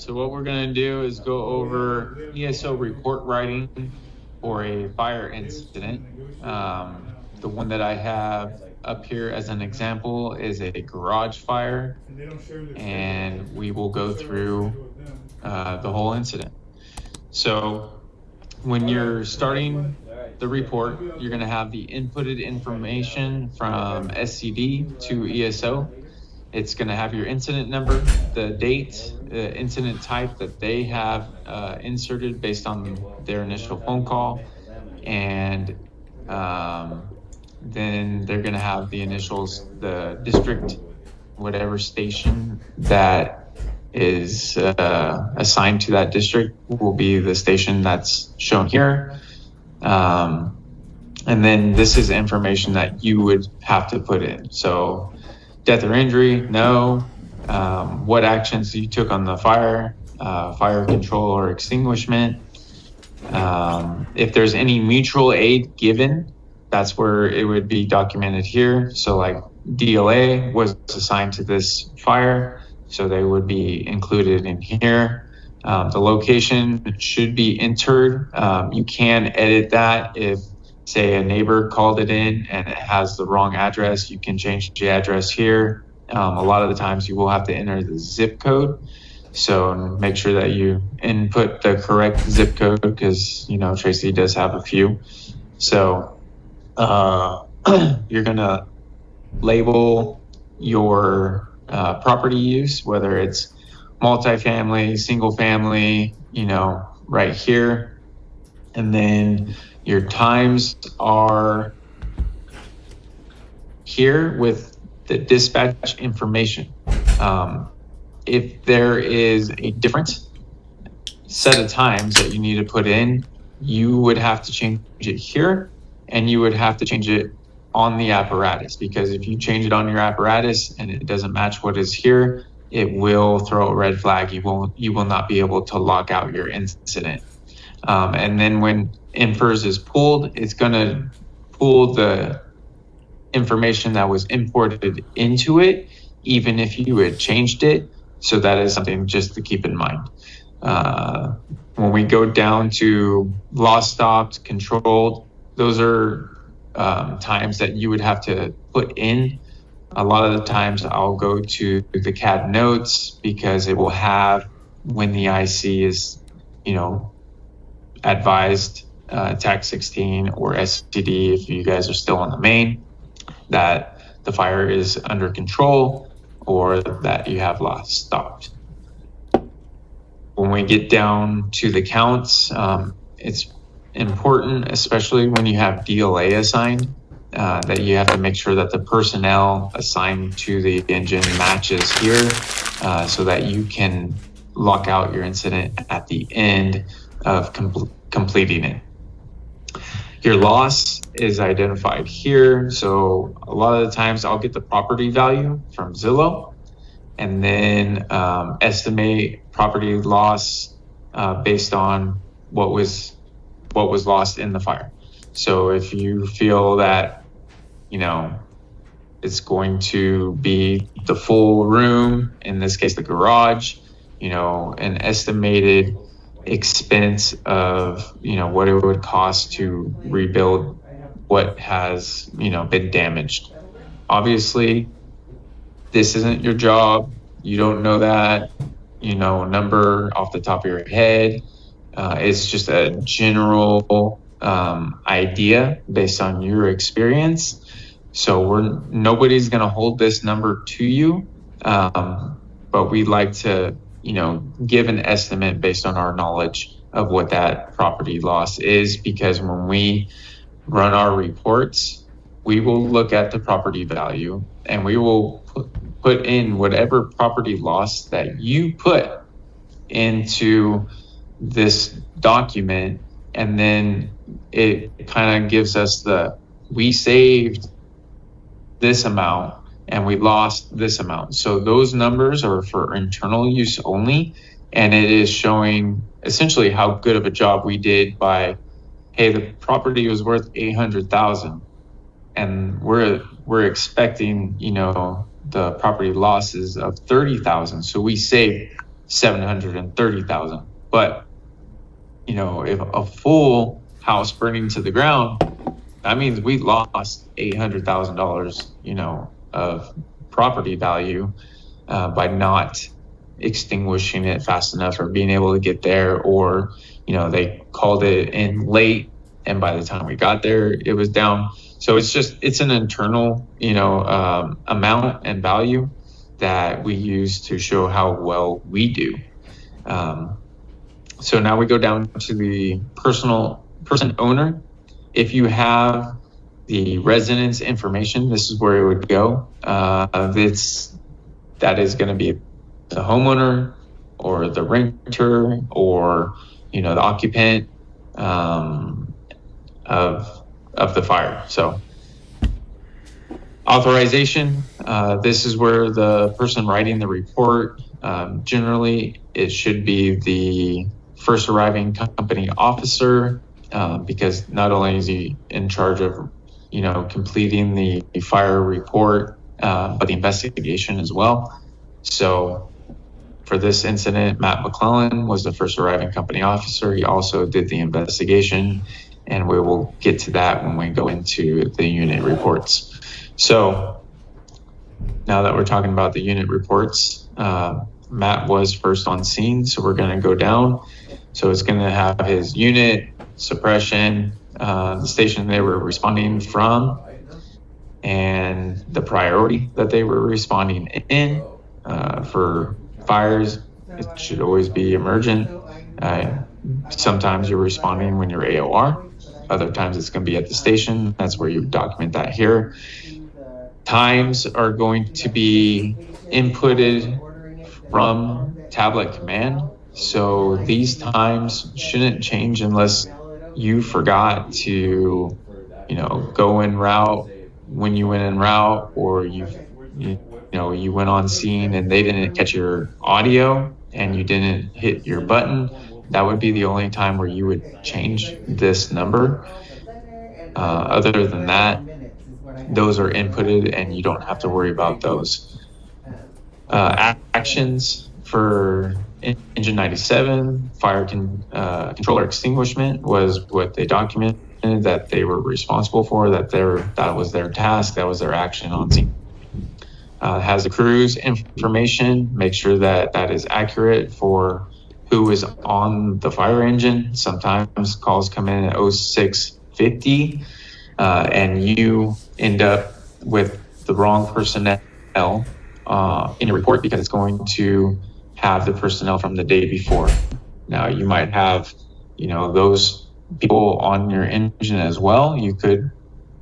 So what we're going to do is go over ESO report writing for a fire incident. The one that I have up here as an example is a garage fire, and we will go through the whole incident. So when you're starting the report, you're going to have the inputted information from SCD to ESO. It's going to have your incident number, the date, the incident type that they have inserted based on their initial phone call, and then they're going to have the initials, the district, whatever station that is assigned to that district will be the station that's shown here. And then this is information that you would have to put in. So death or injury, no. What actions you took on the fire, fire control or extinguishment. If there's any mutual aid given, that's where it would be documented here. So like DLA was assigned to this fire, so they would be included in here. The location should be entered. You can edit that if, say, a neighbor called it in and it has the wrong address. You can change the address here. A lot of the times you will have to enter the zip code. So make sure that you input the correct zip code because, you know, Tracy does have a few. So you're going to label your property use, whether it's multifamily, single family, you know, right here. And then your times are here with the dispatch information. If there is a different set of times that you need to put in, you would have to change it here, and you would have to change it on the apparatus, because if you change it on your apparatus and it doesn't match what is here, it will throw a red flag. You will not be able to log out your incident. And then when infers is pulled, it's going to pull the information that was imported into it, even if you had changed it. So that is something just to keep in mind. When we go down to lost, stopped, controlled, those are times that you would have to put in. A lot of the times I'll go to the CAD notes because it will have when the IC is, you know, advised TAC 16 or STD, if you guys are still on the main, that the fire is under control or that you have lost, stopped. When we get down to the counts, it's important, especially when you have DLA assigned, that you have to make sure that the personnel assigned to the engine matches here, so that you can lock out your incident at the end of completing it. Your loss is identified here. So a lot of the times I'll get the property value from Zillow and then estimate property loss based on what was lost in the fire. So if you feel that, you know, it's going to be the full room, in this case the garage, you know, an estimated expense of, you know, what it would cost to rebuild what has, you know, been damaged. Obviously, this isn't your job. You don't know that, you know, number off the top of your head. It's just a general idea based on your experience. So nobody's going to hold this number to you, but we'd like to, you know, give an estimate based on our knowledge of what that property loss is, because when we run our reports, we will look at the property value and we will put in whatever property loss that you put into this document, and then it kind of gives us we saved this amount and we lost this amount. So those numbers are for internal use only, and it is showing essentially how good of a job we did by, hey, the property was worth $800,000 and we're expecting, you know, the property losses of $30,000. So we saved $730,000. But, if a full house burning to the ground, that means we lost $800,000, of property value by not extinguishing it fast enough or being able to get there, or, they called it in late and by the time we got there, it was down. So it's an internal, amount and value that we use to show how well we do. So now we go down to the person owner. If you have the residence information, this is where it would go. That is going to be the homeowner or the renter or, the occupant of the fire. So authorization, this is where the person writing the report, generally it should be the first arriving company officer, because not only is he in charge of, completing the fire report, but the investigation as well. So for this incident, Matt McClellan was the first arriving company officer. He also did the investigation, and we will get to that when we go into the unit reports. So now that we're talking about the unit reports, Matt was first on scene, so we're going to go down. So it's going to have his unit, suppression, the station they were responding from, and the priority that they were responding in. For fires, it should always be emergent. Sometimes you're responding when you're AOR. Other times it's going to be at the station. That's where you document that here. Times are going to be inputted from tablet command. So these times shouldn't change unless you forgot to, go en route when you went en route, or you went on scene and they didn't catch your audio and you didn't hit your button. That would be the only time where you would change this number. Other than that, those are inputted and you don't have to worry about those. Actions for Engine 97, fire controller extinguishment was what they documented that they were responsible for, that was their task, that was their action on scene. Has the crew's information, make sure that is accurate for who is on the fire engine. Sometimes calls come in at 0650 and you end up with the wrong personnel in your report, because it's going to have the personnel from the day before. Now you might have, those people on your engine as well. You could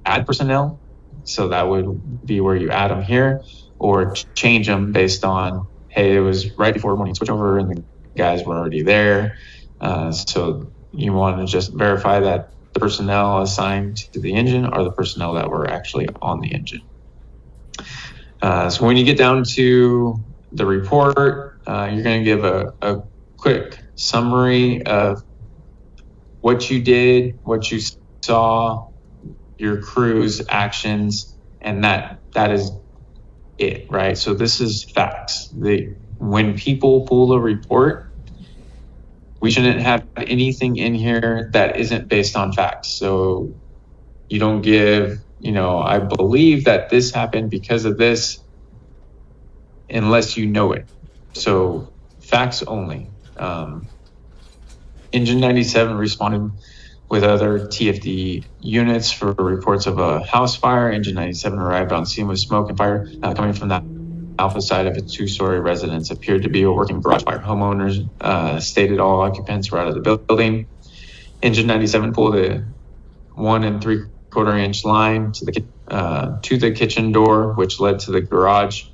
add personnel, so that would be where you add them here, or change them based on, hey, it was right before morning switchover and the guys were already there. So you want to just verify that the personnel assigned to the engine are the personnel that were actually on the engine. So when you get down to the report, you're going to give a quick summary of what you did, what you saw, your crew's actions, and that is it, right? So this is facts. When people pull a report, we shouldn't have anything in here that isn't based on facts. So you don't give, I believe that this happened because of this, unless you know it. So facts only. Engine 97 responded with other TFD units for reports of a house fire. Engine 97 arrived on scene with smoke and fire coming from the alpha side of a 2-story residence. Appeared to be a working garage fire. Homeowners stated all occupants were out of the building. Engine 97 pulled a 1 3/4 inch line to the kitchen door, which led to the garage.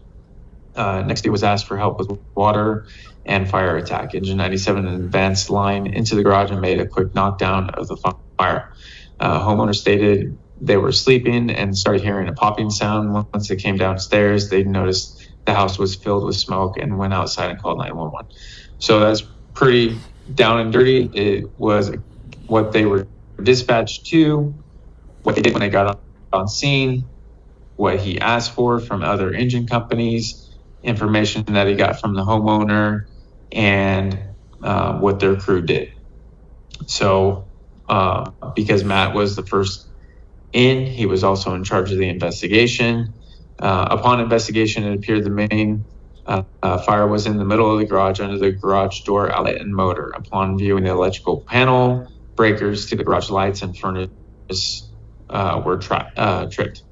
Next, it was asked for help with water and fire attack. Engine 97 advanced line into the garage and made a quick knockdown of the fire. Homeowners stated they were sleeping and started hearing a popping sound. Once they came downstairs, they noticed the house was filled with smoke and went outside and called 911. So that's pretty down and dirty. It was what they were dispatched to, what they did when they got on scene, what he asked for from other engine companies, information that he got from the homeowner, and what their crew did. So because Matt was the first in, he was also in charge of the investigation. Upon investigation, it appeared the main fire was in the middle of the garage under the garage door outlet and motor. Upon viewing the electrical panel, breakers to the garage lights and furnace were tripped.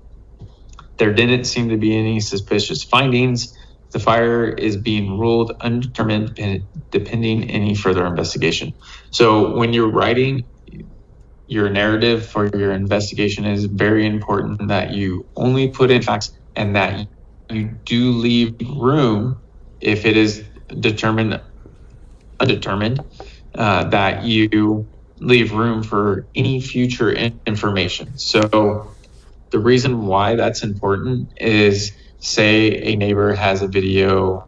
There didn't seem to be any suspicious findings. The fire is being ruled undetermined pending any further investigation. So when you're writing your narrative for your investigation, it is very important that you only put in facts and that you do leave room, if it is determined undetermined, that you leave room for any future information. So the reason why that's important is, say a neighbor has a video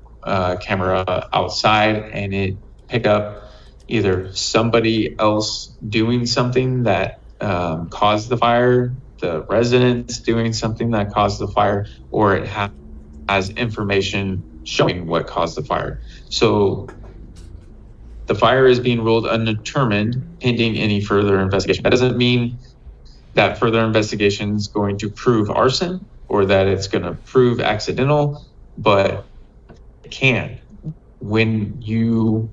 camera outside and it pick up either somebody else doing something that caused the fire, the residents doing something that caused the fire, or it has information showing what caused the fire. So the fire is being ruled undetermined pending any further investigation. That doesn't mean that further investigation is going to prove arson or that it's going to prove accidental, but it can. When you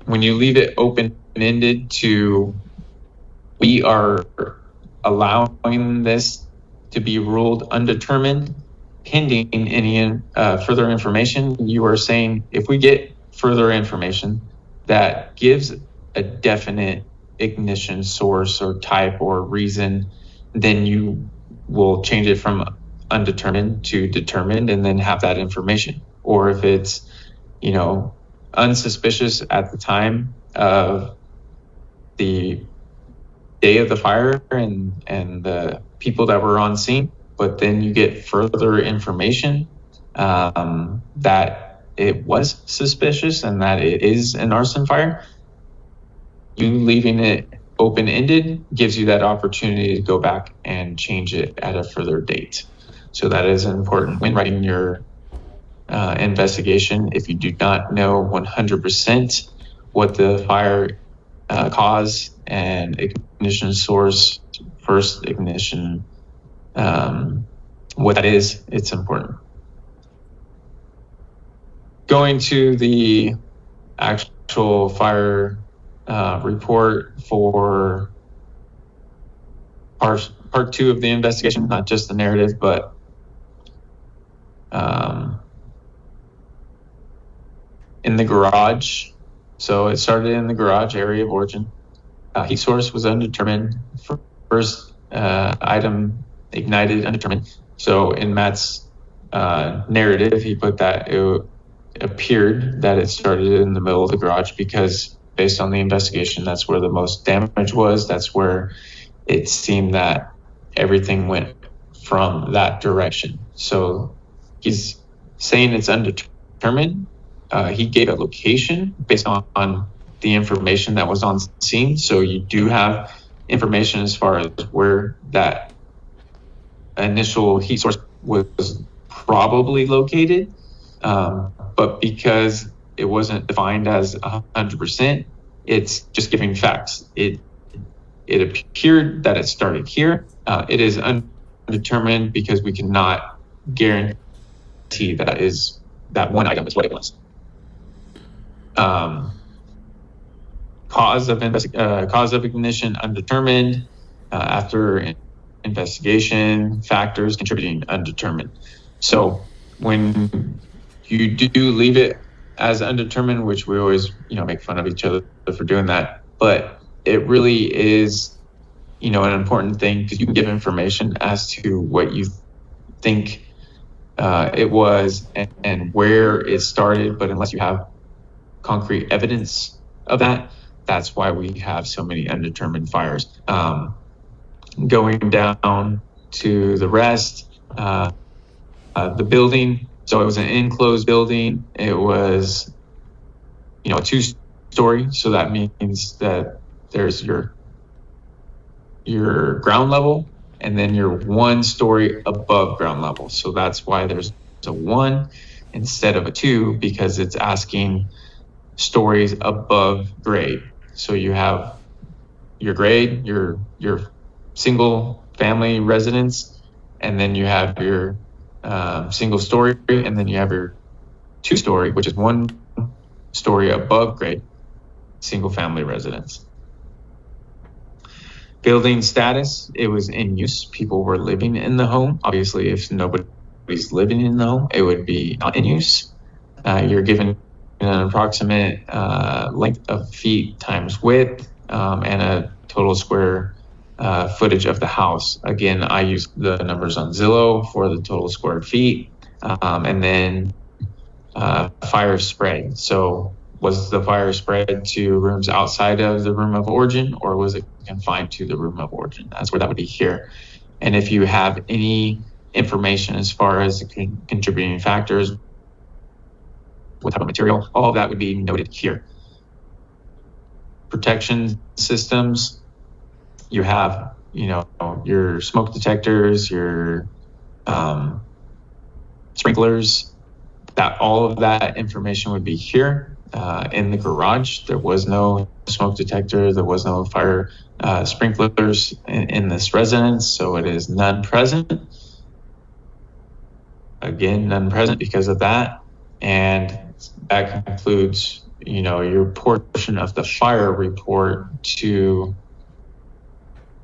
leave it open-ended to, we are allowing this to be ruled undetermined pending any further information, you are saying if we get further information that gives a definite ignition source or type or reason, then you will change it from undetermined to determined and then have that information. Or if it's, unsuspicious at the time of the day of the fire and the people that were on scene, but then you get further information that it was suspicious and that it is an arson fire, you leaving it open-ended gives you that opportunity to go back and change it at a further date. So that is important when writing your investigation. If you do not know 100% what the fire cause and ignition source, first ignition, what that is, it's important. Going to the actual fire report for part two of the investigation, not just the narrative, but in the garage. So it started in the garage, area of origin. Heat source was undetermined. First item ignited, undetermined. So in Matt's narrative, he put that it appeared that it started in the middle of the garage because based on the investigation, that's where the most damage was. That's where it seemed that everything went from that direction. So he's saying it's undetermined. He gave a location based on the information that was on scene. So you do have information as far as where that initial heat source was probably located. But because it wasn't defined as 100%, it's just giving facts. It appeared that it started here. It is undetermined because we cannot guarantee that one item is what it was. Cause of ignition undetermined. After investigation, factors contributing undetermined. So when you do leave it as undetermined, which we always make fun of each other for doing that, but it really is an important thing because you can give information as to what you think it was and where it started, but unless you have concrete evidence of that, that's why we have so many undetermined fires. Going down to the rest, the building. So it was an enclosed building. It was, a 2-story. So that means that there's your ground level and then you're 1 story above ground level. So that's why there's a 1 instead of a 2, because it's asking stories above grade. So you have your grade, your single family residence, and then you have your single story, and then you have your 2-story, which is 1 story above grade, single family residence. Building status, it was in use. People were living in the home. Obviously, if nobody's living in the home, it would be not in use. You're given an approximate length of feet times width, and a total square footage of the house. Again, I use the numbers on Zillow for the total square feet, and then fire spread. So was the fire spread to rooms outside of the room of origin, or was it confined to the room of origin? That's where that would be here. And if you have any information as far as the contributing factors, what type of material, all of that would be noted here. Protection systems, you have, your smoke detectors, your sprinklers, that all of that information would be here. In the garage, there was no smoke detector, there was no fire sprinklers in this residence, so it is none present. Again, none present because of that. And that concludes, your portion of the fire report to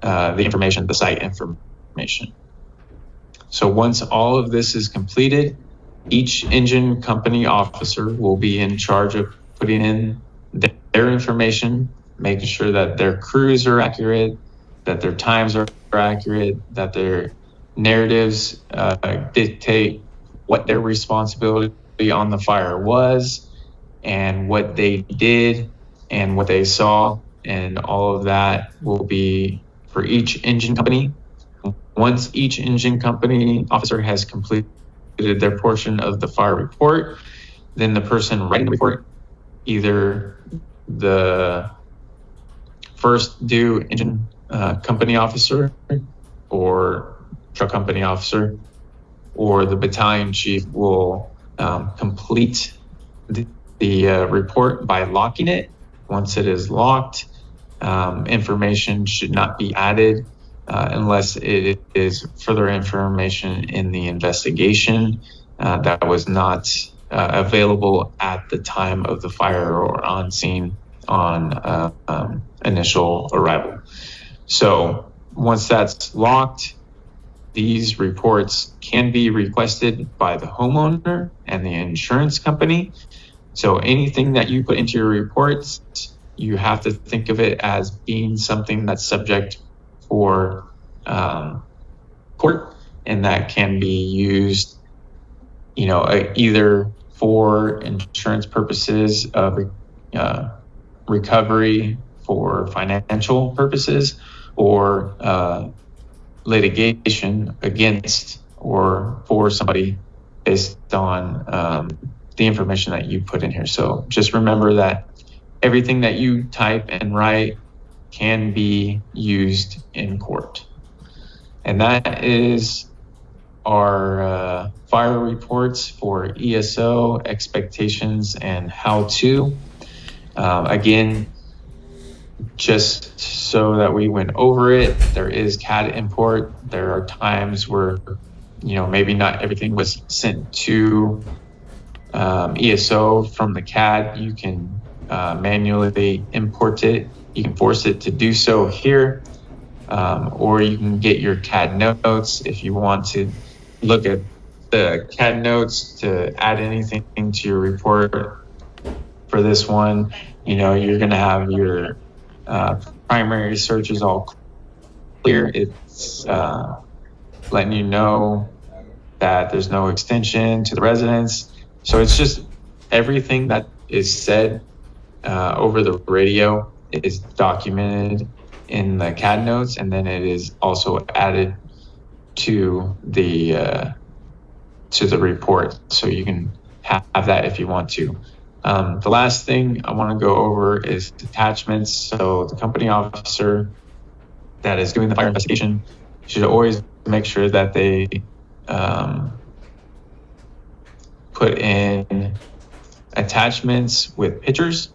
the information, the site information. So once all of this is completed, each engine company officer will be in charge of putting in their information, making sure that their crews are accurate, that their times are accurate, that their narratives dictate what their responsibility on the fire was, and what they did, and what they saw, and all of that will be for each engine company. Once each engine company officer has completed their portion of the fire report, then the person writing the report, either the first due engine company officer or truck company officer or the battalion chief, will complete the report by locking it. Once it is locked, information should not be added unless it is further information in the investigation that was not available at the time of the fire or on scene on initial arrival. So once that's locked, these reports can be requested by the homeowner and the insurance company. So anything that you put into your reports, you have to think of it as being something that's subject for court, and that can be used, either for insurance purposes of recovery, for financial purposes, or litigation against or for somebody based on the information that you put in here. So just remember that everything that you type and write can be used in court. And that is our fire reports for ESO, expectations, and how to. Again, just so that we went over it, there is CAD import. There are times where, maybe not everything was sent to ESO from the CAD. You can manually import it. You can force it to do so here, or you can get your CAD notes if you want to look at the CAD notes to add anything to your report. For this one, you're going to have your primary searches all clear. It's letting you know that there's no extension to the residence. So it's just everything that is said over the radio is documented in the CAD notes, and then it is also added to the report, so you can have that if you want to. The last thing I want to go over is attachments. So the company officer that is doing the fire investigation should always make sure that they put in attachments with pictures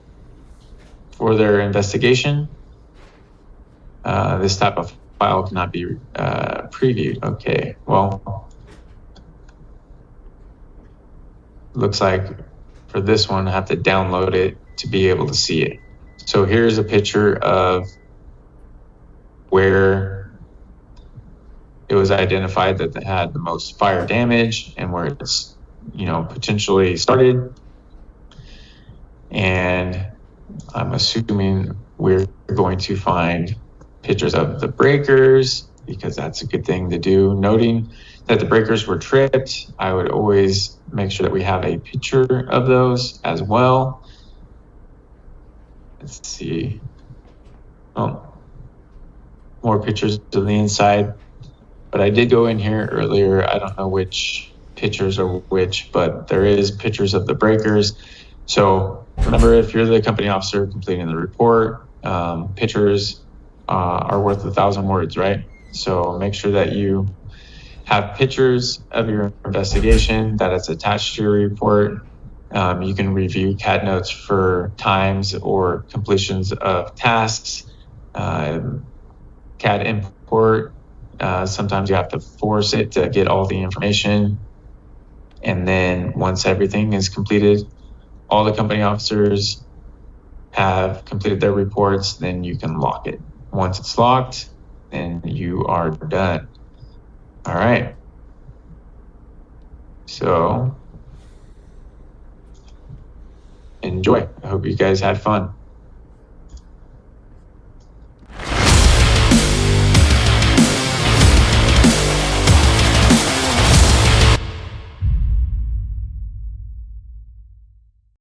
for their investigation. This type of file cannot be previewed. Okay, well, looks like for this one, I have to download it to be able to see it. So here's a picture of where it was identified that they had the most fire damage and where it's, potentially started. And I'm assuming we're going to find pictures of the breakers, because that's a good thing to do. Noting that the breakers were tripped, I would always make sure that we have a picture of those as well. Let's see. Oh, more pictures of the inside. But I did go in here earlier. I don't know which pictures are which, but there is pictures of the breakers. So remember, if you're the company officer completing the report, pictures are worth 1,000 words, right? So make sure that you have pictures of your investigation that is attached to your report. You can review CAD notes for times or completions of tasks. CAD import, sometimes you have to force it to get all the information. And then once everything is completed, all the company officers have completed their reports, then you can lock it. Once it's locked, then you are done. All right. So enjoy. I hope you guys had fun.